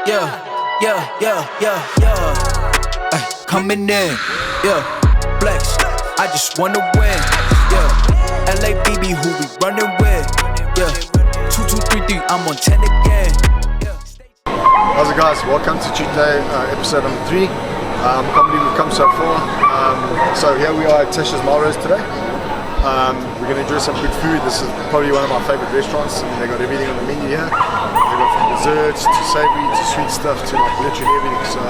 Ay, coming in, yeah. Flex, I just wanna win, yeah. LABB, who we running with, yeah. 2233, I'm on 10 again. How's it, guys? Welcome to Cheat Day, episode number 3. Can't believe we've come so far. So here we are at Tashas Melrose today. We're going to enjoy some good food. This is probably one of my favorite restaurants. I mean, they got everything on the menu here. They got from desserts to savory to sweet stuff to like literally everything. So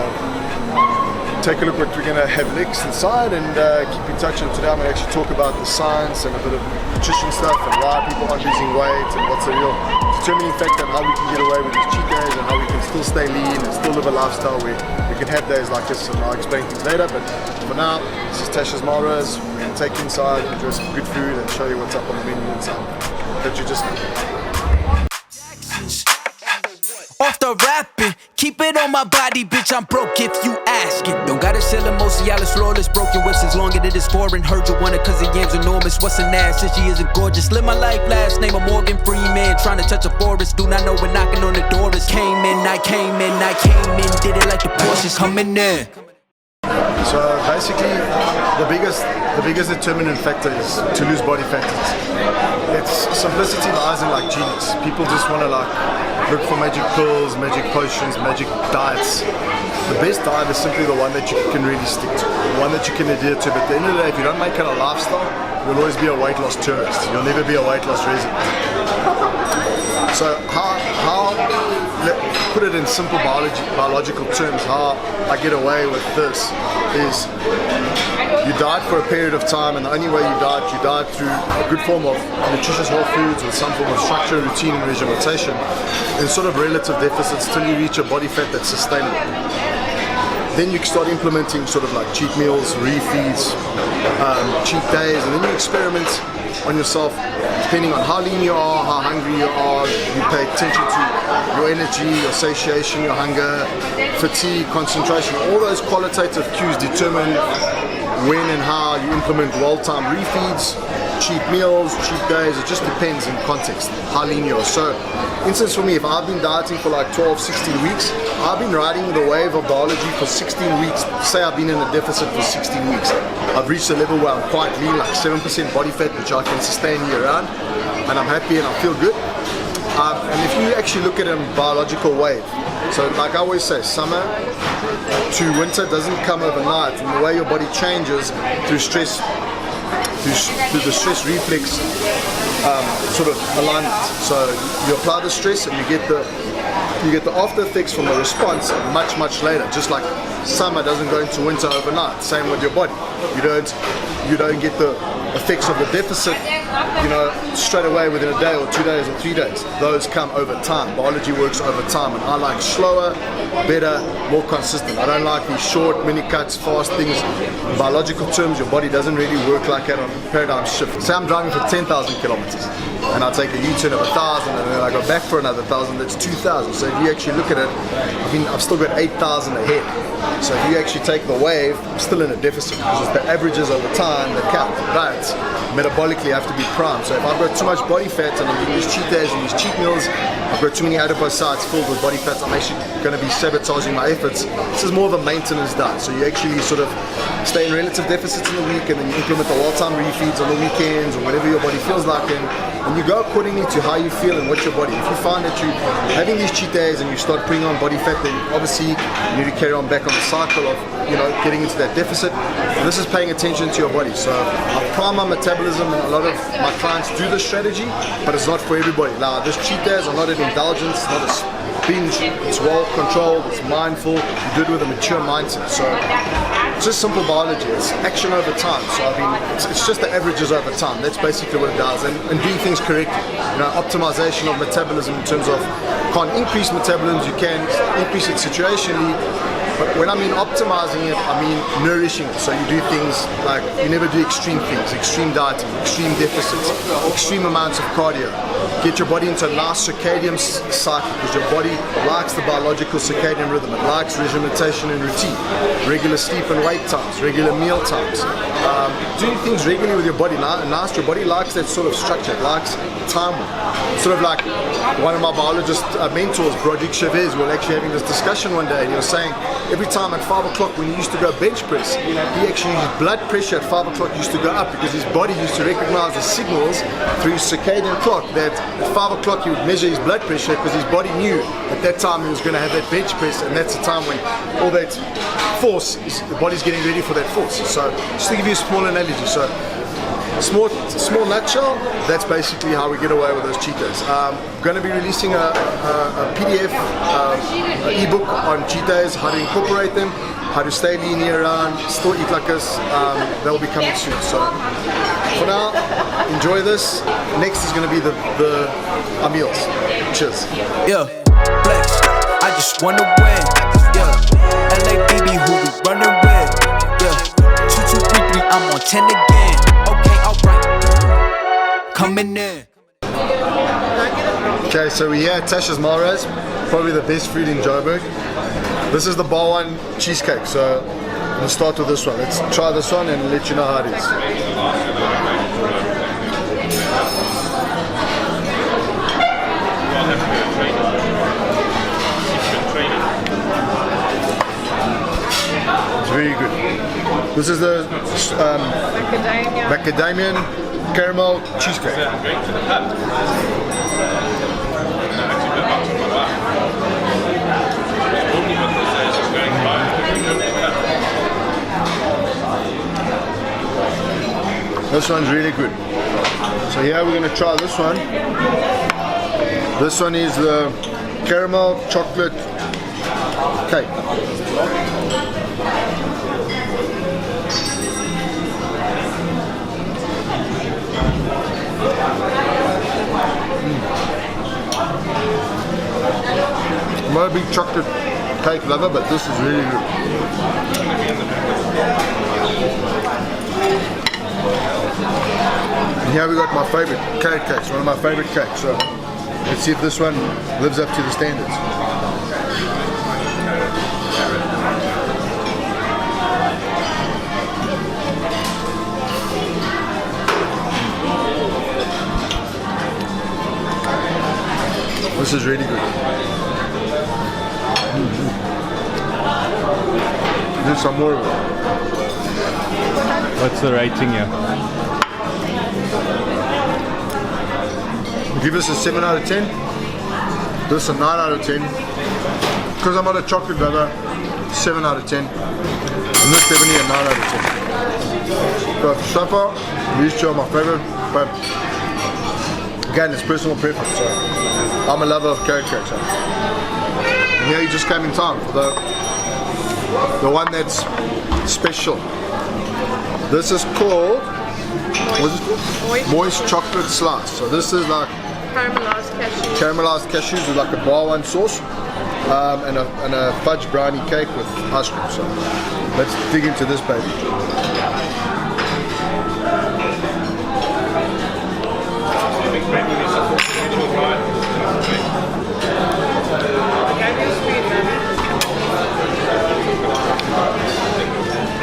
take a look what we're going to have next inside and keep in touch. And today I'm going to actually talk about the science and a bit of nutrition stuff and why people aren't losing weight and what's the real determining factor and how we can get away with these cheat days and how we can still stay lean and still live a lifestyle where we can have days like this. And I'll explain things later, but for now, this is Tashas Melrose. We're going to take you inside, enjoy some good food and show you what's up on the menu inside. That you just off the rapping, keep it on my body, bitch, I'm broke if you ask it. Don't gotta sell Cialis, flawless, broken whips as long as it is foreign. Heard you want it cause the yam's enormous. What's an ass if she isn't gorgeous? Live my life, last name of Morgan Freeman. Trying to touch a forest, do not know when knocking on the door is. Came in, did it like the Porsches coming in. So basically, the biggest determinant factor is to lose body fat. It's simplicity lies in like genius. People just want to like look for magic pills, magic potions, magic diets. The best diet is simply the one that you can really stick to, the one that you can adhere to. But at the end of the day, if you don't make it a lifestyle, you'll always be a weight loss tourist. You'll never be a weight loss resident. So put it in simple biological terms, how I get away with this is you diet for a period of time, and the only way you diet through a good form of nutritious whole foods with some form of structure, routine and regimentation in sort of relative deficits till you reach a body fat that's sustainable. Then you start implementing sort of like cheat meals, refeeds, cheat days, and then you experiment on yourself depending on how lean you are, how hungry you are. You pay attention to your energy, your satiation, your hunger, fatigue, concentration. All those qualitative cues determine when and how you implement well-timed refeeds, cheat meals, cheat days. It just depends in context, how lean you are. So, instance for me, if I've been dieting for like 12, 16 weeks, I've been riding the wave of biology for 16 weeks. Say I've been in a deficit for 16 weeks. I've reached a level where I'm quite lean, like 7% body fat, which I can sustain year round, and I'm happy and I feel good. And if you actually look at a biological wave, so like I always say, summer to winter doesn't come overnight, and the way your body changes through stress, through the stress reflex sort of alignment. So you apply the stress and you get the after effects from the response much later. Just like summer doesn't go into winter overnight. Same with your body. You don't get the effects of the deficit, straight away within a day or 2 days or 3 days. Those come over time. Biology works over time, and I like slower, better, more consistent. I don't like these short, mini cuts, fast things. In biological terms, your body doesn't really work like that on paradigm shift. Say I'm driving for 10,000 kilometers, and I take a U-turn of 1,000, and then I go back for another 1,000. That's 2,000. So if you actually look at it, I've still got 8,000 ahead. So if you actually take the wave, I'm still in a deficit because it's the averages over time that count. But metabolically, I have to be primed. So if I've got too much body fat and I'm doing these cheat days and these cheat meals, I've got too many adipocytes filled with body fat, I'm actually going to be sabotaging my efforts. This is more of a maintenance diet. So you actually sort of stay in relative deficits in the week, and then you implement the well-timed refeeds on the weekends or whatever your body feels like, and you go accordingly to how you feel and what your body. If you find that you're having these cheat days and you start putting on body fat, then obviously you need to carry on back on the cycle of getting into that deficit. And this is paying attention to your body. So I prime my metabolism, and a lot of my clients do this strategy, but it's not for everybody. Now, this cheat days are not an indulgence, it's not a binge. It's well controlled, it's mindful. You do it with a mature mindset. So it's just simple biology. It's action over time. So it's just the averages over time. That's basically what it does. And doing things correctly. Optimization of metabolism in terms of can't increase metabolism, you can increase it situationally. But when I mean optimizing it, I mean nourishing it. So you do things like, you never do extreme things, extreme dieting, extreme deficits, extreme amounts of cardio. Get your body into a nice circadian cycle, because your body likes the biological circadian rhythm. It likes regimentation and routine, regular sleep and wake times, regular meal times. Doing things regularly with your body. Nice, your body likes that sort of structure. It likes time. Sort of like one of my biologist mentors, Broderick Chavez, we were actually having this discussion one day, and he was saying every time at 5 o'clock when he used to go bench press, he actually, his blood pressure at 5 o'clock used to go up, because his body used to recognize the signals through his circadian clock that at 5 o'clock he would measure his blood pressure, because his body knew at that time he was going to have that bench press, and that's the time when all that force, the body's getting ready for that force. So just to give you a small analogy, so small nutshell, that's basically how we get away with those cheat days. Going to be releasing a PDF, ebook on cheat days, how to incorporate them, how to stay lean year round, still eat like us. That will be coming soon. So for now, enjoy this. Next is going to be our meals. Cheers. Yeah, flex. I just wanna win. Yeah, LABB who we running with. Yeah, 2233, I'm on 10 again. Okay, alright. Coming in. Okay, so we're here at Tashas Melrose, probably the best food in Joburg. This is the bar one cheesecake, so I'm gonna start with this one. Let's try this one and let you know how it is. It's very good. This is the macadamian caramel cheesecake. This one's really good. So here we're going to try this one. This one is the caramel chocolate cake. I'm not a big chocolate cake lover, but this is really good. And here we got my favorite carrot cakes, one of my favorite cakes. So let's see if this one lives up to the standards. This is really good. Do some more of it. What's the rating here? Give us a 7 out of 10. This a 9 out of 10. Because I'm not a chocolate lover, 7 out of 10. And this definitely a 9 out of 10. But so far, these two are my favorite. But again, it's personal preference. So I'm a lover of carrot cakes. So. And here you just came in time for the one that's special. This is called, what's it called? Moist chocolate slice. So this is like caramelized cashews with like a bar one sauce, and a fudge brownie cake with ice cream. So let's dig into this baby.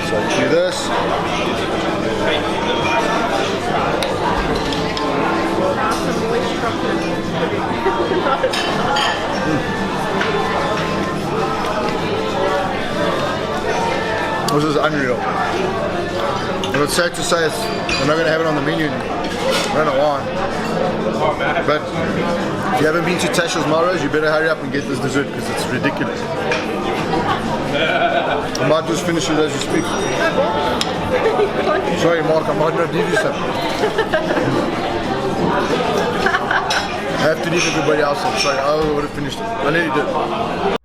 So do this. This is unreal. But it's safe to say we're not going to have it on the menu. I don't know why. But if you haven't been to Tashas Melrose, you better hurry up and get this dessert because it's ridiculous. I might just finish it as you speak. Sorry, Mark, I might not leave you something. I have to leave everybody else. I'm sorry, I would have finished it. I nearly did.